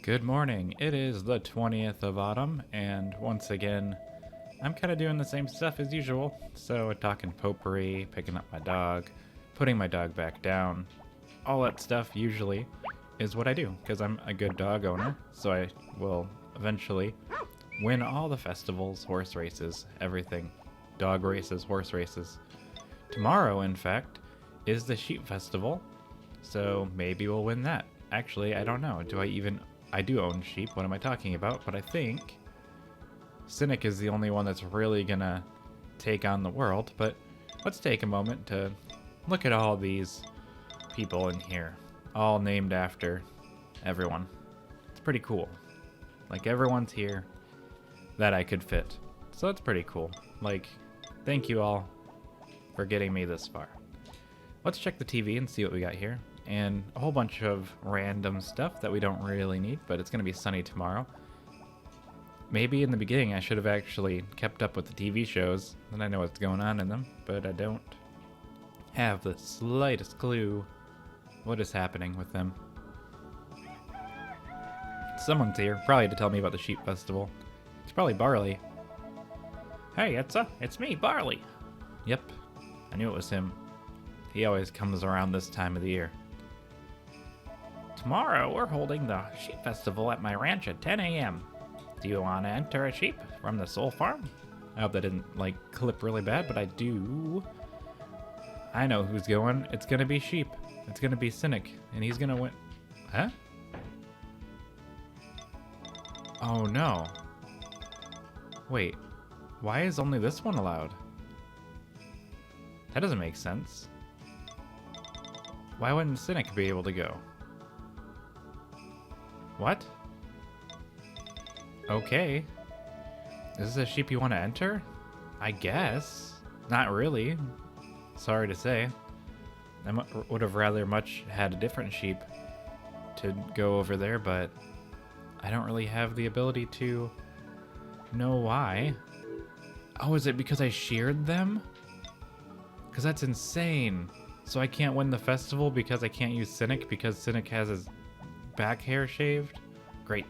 Good morning. It is the 20th of autumn, and once again, I'm kind of doing the same stuff as usual. So, talking potpourri, picking up my dog, putting my dog back down, all that stuff usually is what I do because I'm a good dog owner. So, I will eventually win all the festivals, horse races, everything. Dog races, horse races. Tomorrow, in fact, is the sheep festival, so maybe we'll win that. Actually, I don't know. I do own sheep. What am I talking about? But I think Cynic is the only one that's really gonna take on the world. But let's take a moment to look at all these people in here, all named after everyone. It's pretty cool. Like, everyone's here that I could fit. So that's pretty cool. Like, thank you all for getting me this far. Let's check the TV and see what we got here. And a whole bunch of random stuff that we don't really need, but it's going to be sunny tomorrow. Maybe in the beginning I should have actually kept up with the TV shows, then I know what's going on in them, but I don't have the slightest clue what is happening with them. Someone's here, probably to tell me about the sheep festival. It's probably Barley. Hey, Etsa, it's me, Barley. Yep, I knew it was him. He always comes around this time of the year. Tomorrow, we're holding the sheep festival at my ranch at 10 a.m. Do you want to enter a sheep from the Soul Farm? I hope that didn't, clip really bad, but I do. I know who's going. It's going to be sheep. It's going to be Cynic, and he's going to win. Huh? Oh, no. Wait, why is only this one allowed? That doesn't make sense. Why wouldn't Cynic be able to go? What? Okay. Is this a sheep you want to enter? I guess. Not really. Sorry to say. I would have rather much had a different sheep to go over there, but I don't really have the ability to know why. Oh, is it because I sheared them? Because that's insane. So I can't win the festival because I can't use Cynic because Cynic has his back hair shaved? Great.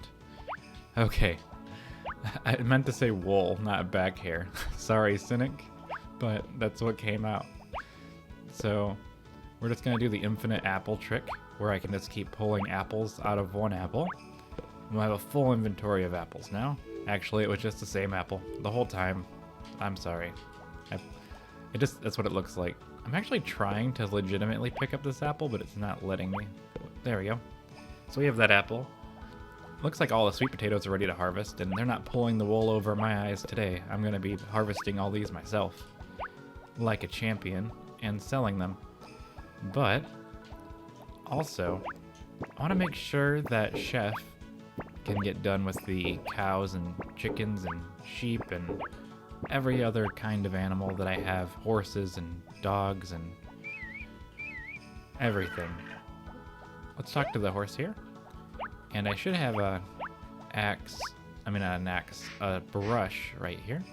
Okay. I meant to say wool, not back hair. Sorry, Cynic, but that's what came out. So we're just going to do the infinite apple trick where I can just keep pulling apples out of one apple. We'll have a full inventory of apples now. Actually, it was just the same apple the whole time. I'm sorry. That's what it looks like. I'm actually trying to legitimately pick up this apple, but it's not letting me. There we go. So we have that apple. Looks like all the sweet potatoes are ready to harvest, and they're not pulling the wool over my eyes today. I'm going to be harvesting all these myself, like a champion, and selling them. But, also, I want to make sure that Chef can get done with the cows and chickens and sheep and every other kind of animal that I have, horses and dogs and everything. Let's talk to the horse here. And I should have a brush right here.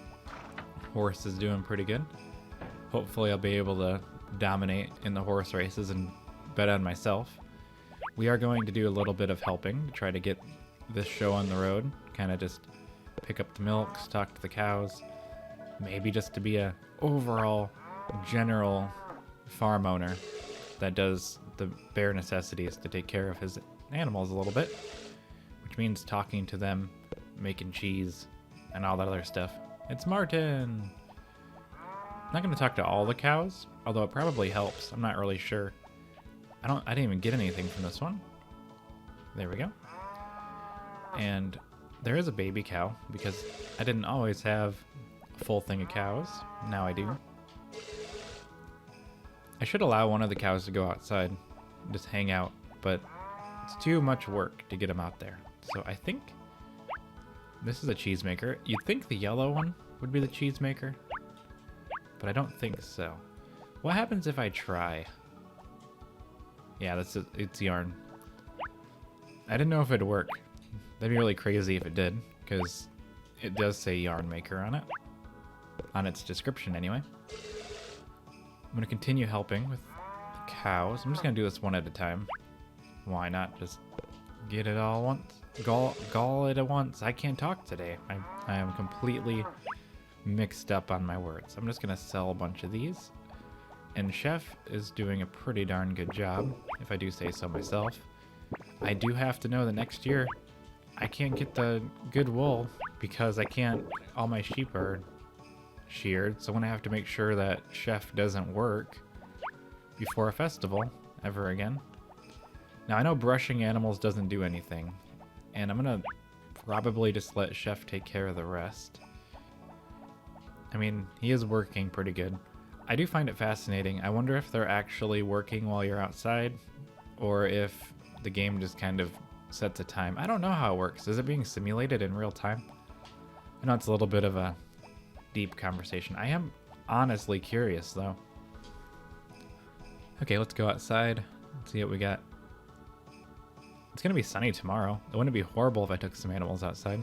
Horse is doing pretty good. Hopefully I'll be able to dominate in the horse races and bet on myself. We are going to do a little bit of helping to try to get this show on the road. Kind of just pick up the milks, talk to the cows. Maybe just to be a overall general farm owner that does the bare necessities to take care of his animals a little bit, which means talking to them, making cheese, and all that other stuff. It's Martin! I'm not going to talk to all the cows, although it probably helps. I'm not really sure. I didn't even get anything from this one. There we go. And there is a baby cow, because I didn't always have a full thing of cows. Now I do. I should allow one of the cows to go outside and just hang out, but it's too much work to get them out there. So I think this is a cheesemaker. You'd think the yellow one would be the cheesemaker, but I don't think so. What happens if I try? Yeah, it's yarn. I didn't know if it'd work. That'd be really crazy if it did, because it does say yarn maker on it. On its description, anyway. I'm going to continue helping with the cows. I'm just going to do this one at a time. Why not just Get it all once. Gall it at once. I can't talk today. I am completely mixed up on my words. I'm just gonna sell a bunch of these. And Chef is doing a pretty darn good job, if I do say so myself. I do have to know that next year I can't get the good wool because I can't, all my sheep are sheared, so I'm gonna have to make sure that Chef doesn't work before a festival ever again. Now I know brushing animals doesn't do anything, and I'm gonna probably just let Chef take care of the rest. I mean, he is working pretty good. I do find it fascinating. I wonder if they're actually working while you're outside, or if the game just kind of sets a time. I don't know how it works. Is it being simulated in real time? I know it's a little bit of a deep conversation. I am honestly curious, though. Okay, let's go outside. Let's see what we got. It's gonna be sunny tomorrow. It wouldn't be horrible if I took some animals outside.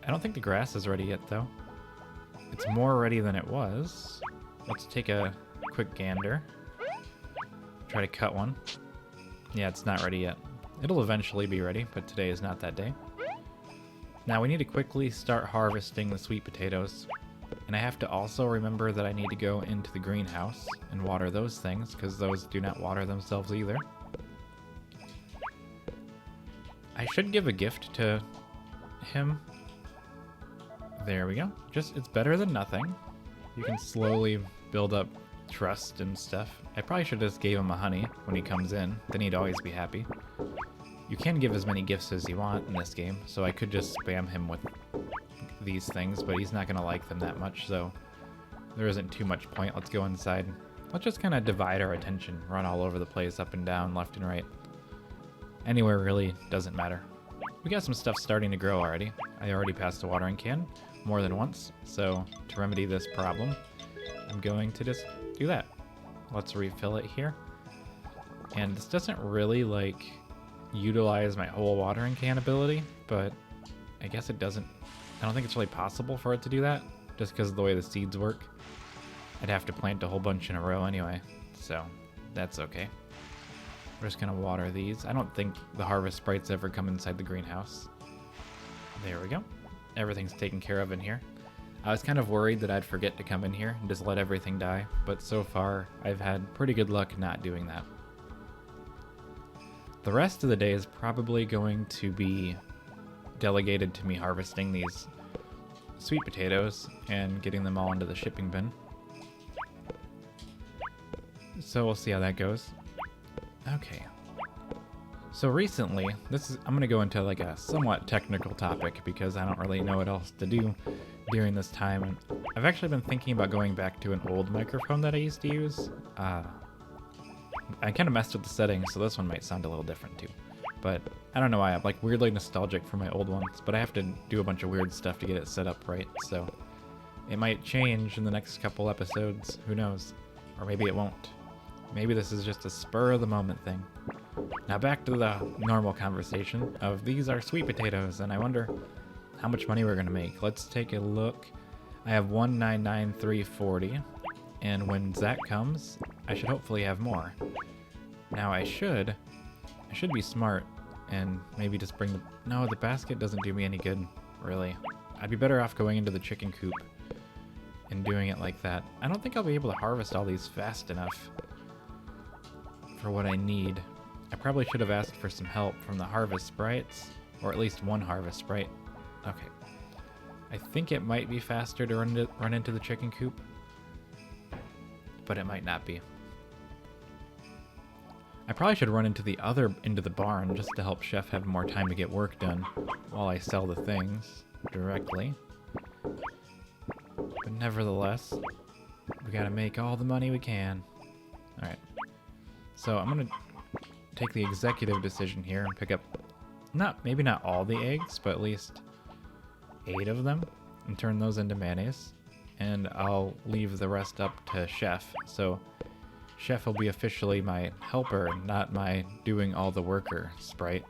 I don't think the grass is ready yet, though. It's more ready than it was. Let's take a quick gander. Try to cut one. Yeah, it's not ready yet. It'll eventually be ready, but today is not that day. Now we need to quickly start harvesting the sweet potatoes. And I have to also remember that I need to go into the greenhouse and water those things, because those do not water themselves either. I should give a gift to him. There we go. It's better than nothing. You can slowly build up trust and stuff. I probably should have just gave him a honey when he comes in. Then he'd always be happy. You can give as many gifts as you want in this game, so I could just spam him with these things, but he's not going to like them that much, so there isn't too much point. Let's go inside. Let's just kind of divide our attention, run all over the place, up and down, left and right. Anywhere really doesn't matter. We got some stuff starting to grow already. I already passed a watering can more than once, so to remedy this problem, I'm going to just do that. Let's refill it here. And this doesn't really, like, utilize my whole watering can ability, but I guess it doesn't. I don't think it's really possible for it to do that, just because of the way the seeds work. I'd have to plant a whole bunch in a row anyway, so that's okay. We're just gonna water these. I don't think the harvest sprites ever come inside the greenhouse. There we go. Everything's taken care of in here. I was kind of worried that I'd forget to come in here and just let everything die, but so far I've had pretty good luck not doing that. The rest of the day is probably going to be delegated to me harvesting these sweet potatoes and getting them all into the shipping bin. So we'll see how that goes. Okay. So recently, I'm going to go into like a somewhat technical topic because I don't really know what else to do during this time. And I've actually been thinking about going back to an old microphone that I used to use. I kind of messed with the settings, so this one might sound a little different too. But I don't know why, I'm like weirdly nostalgic for my old ones, but I have to do a bunch of weird stuff to get it set up right, so it might change in the next couple episodes, who knows? Or maybe it won't. Maybe this is just a spur of the moment thing. Now back to the normal conversation of these are sweet potatoes, and I wonder how much money we're gonna make. Let's take a look. I have 199,340, and when Zach comes, I should hopefully have more. Now I should be smart and maybe just bring no, the basket doesn't do me any good, really. I'd be better off going into the chicken coop and doing it like that. I don't think I'll be able to harvest all these fast enough for what I need. I probably should have asked for some help from the harvest sprites, or at least one harvest sprite. Okay. I think it might be faster to run into the chicken coop, but it might not be. I probably should run into the barn just to help Chef have more time to get work done while I sell the things directly. But nevertheless, we gotta make all the money we can. Alright. So I'm gonna take the executive decision here and pick up maybe not all the eggs, but at least 8 of them and turn those into mayonnaise. And I'll leave the rest up to Chef. So Chef will be officially my helper, not my doing all the worker sprite.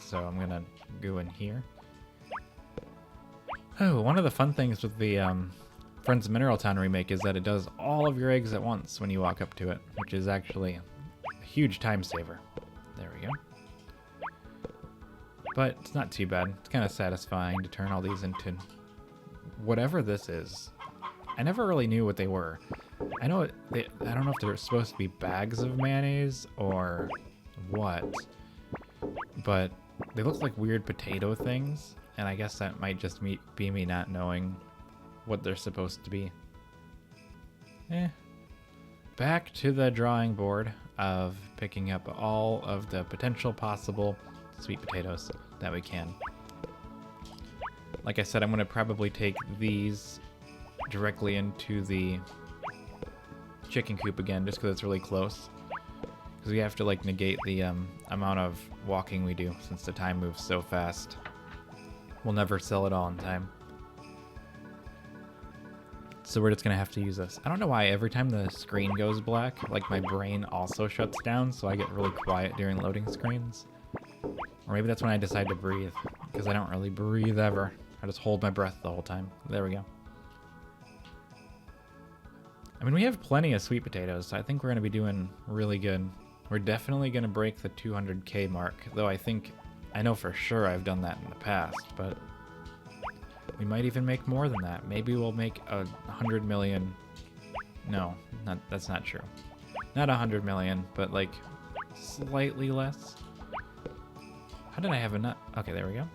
So I'm gonna go in here. Oh, one of the fun things with the Friends of Mineral Town remake is that it does all of your eggs at once when you walk up to it, which is actually a huge time saver. There we go. But it's not too bad. It's kind of satisfying to turn all these into whatever this is. I never really knew what they were. I don't know if they're supposed to be bags of mayonnaise or what, but they look like weird potato things, and I guess that might just be me not knowing what they're supposed to be. Back to the drawing board of picking up all of the potential possible sweet potatoes that we can. Like I said, I'm going to probably take these directly into the chicken coop again, just because it's really close. Because we have to like negate the amount of walking we do, since the time moves so fast. We'll never sell it all in time. So we're just going to have to use this. I don't know why every time the screen goes black, like my brain also shuts down, so I get really quiet during loading screens. Or maybe that's when I decide to breathe, because I don't really breathe ever. I just hold my breath the whole time. There we go. I mean, we have plenty of sweet potatoes, so I think we're going to be doing really good. We're definitely going to break the 200k mark, though I know for sure I've done that in the past, but we might even make more than that. Maybe we'll make 100 million. No, that's not true. Not 100 million, but like slightly less. How did I have enough? Okay, there we go.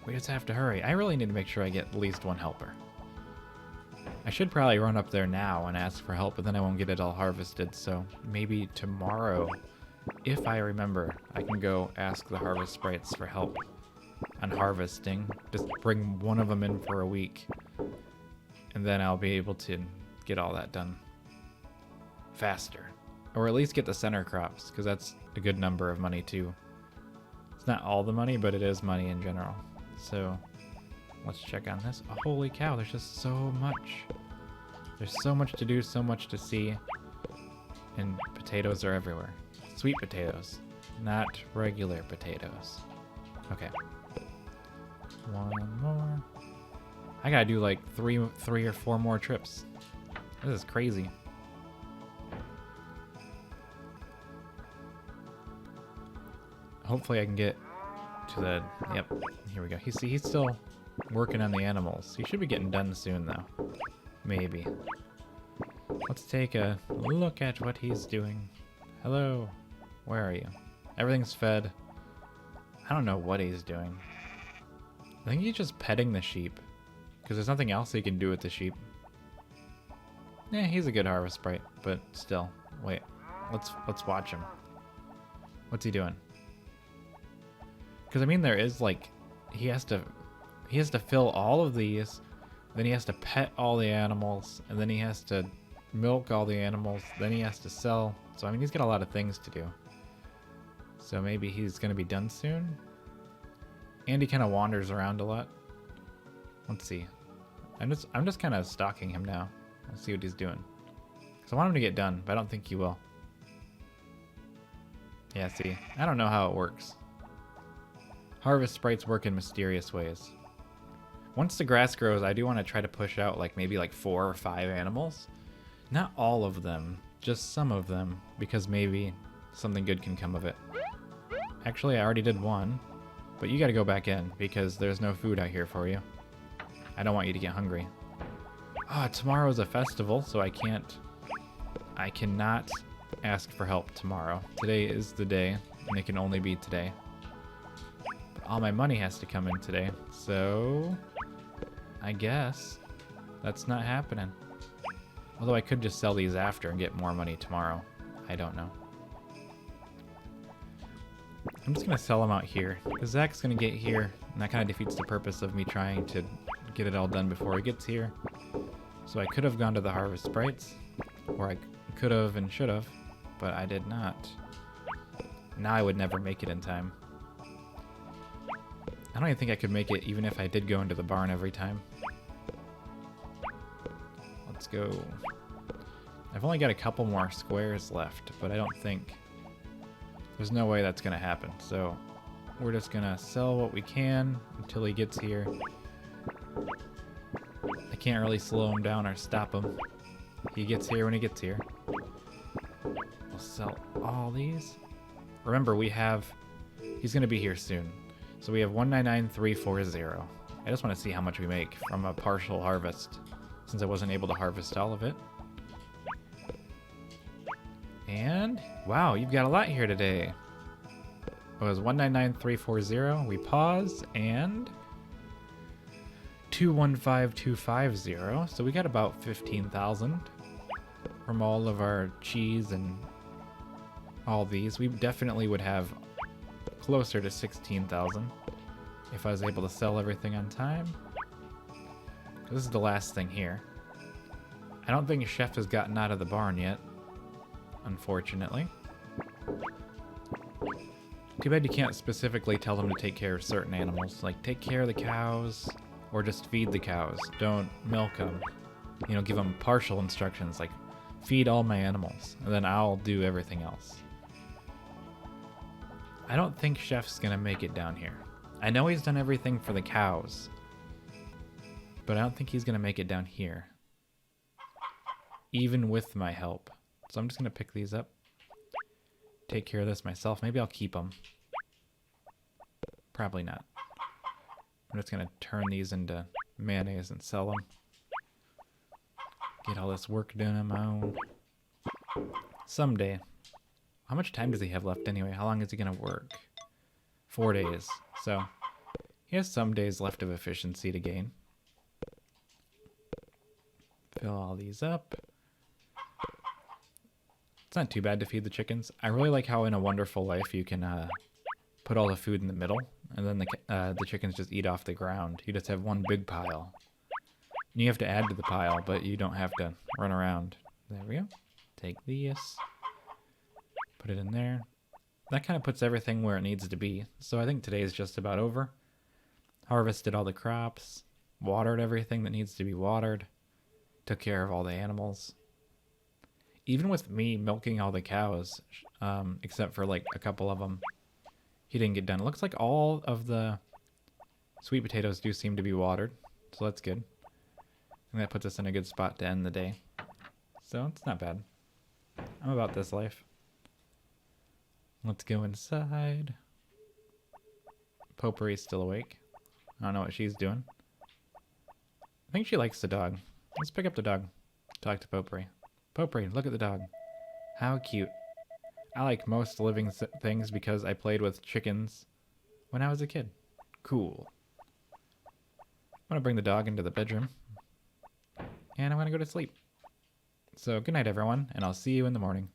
We just have to hurry. I really need to make sure I get at least one helper. I should probably run up there now and ask for help, but then I won't get it all harvested. So maybe tomorrow, if I remember, I can go ask the harvest sprites for help on harvesting. Just bring one of them in for a week, and then I'll be able to get all that done faster. Or at least get the center crops, because that's a good number of money too. It's not all the money, but it is money in general. So let's check on this. Oh, holy cow, there's just so much. There's so much to do, so much to see. And potatoes are everywhere. Sweet potatoes, not regular potatoes. Okay. One more. I gotta do like three or four more trips. This is crazy. Hopefully I can get to the... Yep, here we go. He's still working on the animals. He should be getting done soon, though. Maybe. Let's take a look at what he's doing. Hello. Where are you? Everything's fed. I don't know what he's doing. I think he's just petting the sheep, because there's nothing else he can do with the sheep. Yeah, he's a good harvest sprite, but still. Wait, let's watch him. What's he doing? Because I mean, there is like, he has to fill all of these, then he has to pet all the animals, and then he has to milk all the animals, then he has to sell. So I mean, he's got a lot of things to do. So maybe he's gonna be done soon. And he kind of wanders around a lot. Let's see. I'm just kind of stalking him now. Let's see what he's doing. Because I want him to get done, but I don't think he will. Yeah, see, I don't know how it works. Harvest sprites work in mysterious ways. Once the grass grows, I do want to try to push out like maybe like 4 or 5 animals. Not all of them, just some of them, because maybe something good can come of it. Actually, I already did one, but you got to go back in because there's no food out here for you. I don't want you to get hungry. Ah, tomorrow's a festival, so I cannot ask for help tomorrow. Today is the day, and it can only be today. But all my money has to come in today, so I guess that's not happening. Although I could just sell these after and get more money tomorrow. I don't know. I'm just going to sell them out here, because Zach's going to get here, and that kind of defeats the purpose of me trying to get it all done before he gets here. So I could have gone to the harvest sprites, or I could have and should have, but I did not. Now I would never make it in time. I don't even think I could make it even if I did go into the barn every time. Let's go. I've only got a couple more squares left, but I don't think... There's no way that's going to happen, so we're just going to sell what we can until he gets here. I can't really slow him down or stop him. He gets here when he gets here. We'll sell all these. Remember, he's going to be here soon. So we have 199,340. I just want to see how much we make from a partial harvest, since I wasn't able to harvest all of it. And, wow, you've got a lot here today. It was 199,340. We pause, and 215,250. So we got about 15,000 from all of our cheese and all these. We definitely would have closer to 16,000 if I was able to sell everything on time. This is the last thing here. I don't think Chef has gotten out of the barn yet, unfortunately. Too bad you can't specifically tell them to take care of certain animals, like take care of the cows, or just feed the cows. Don't milk them. You know, give them partial instructions, like feed all my animals, and then I'll do everything else. I don't think Chef's gonna make it down here. I know he's done everything for the cows, but I don't think he's gonna make it down here, even with my help. So I'm just gonna pick these up, take care of this myself. Maybe I'll keep them. Probably not. I'm just gonna turn these into mayonnaise and sell them. Get all this work done on my own. Someday. How much time does he have left anyway? How long is he gonna work? 4 days. So he has some days left of efficiency to gain. Fill all these up. It's not too bad to feed the chickens. I really like how in A Wonderful Life you can put all the food in the middle, and then the chickens just eat off the ground. You just have one big pile. And you have to add to the pile, but you don't have to run around. There we go. Take this. Put it in there. That kind of puts everything where it needs to be. So I think today is just about over. Harvested all the crops. Watered everything that needs to be watered. Took care of all the animals. Even with me milking all the cows, except for like a couple of them, he didn't get done. It looks like all of the sweet potatoes do seem to be watered. So that's good. And that puts us in a good spot to end the day. So it's not bad. I'm about this life. Let's go inside. Potpourri's still awake. I don't know what she's doing. I think she likes the dog. Let's pick up the dog. Talk to Potpourri. Potpourri, look at the dog. How cute. I like most living things because I played with chickens when I was a kid. Cool. I'm going to bring the dog into the bedroom. And I'm going to go to sleep. So good night, everyone, and I'll see you in the morning.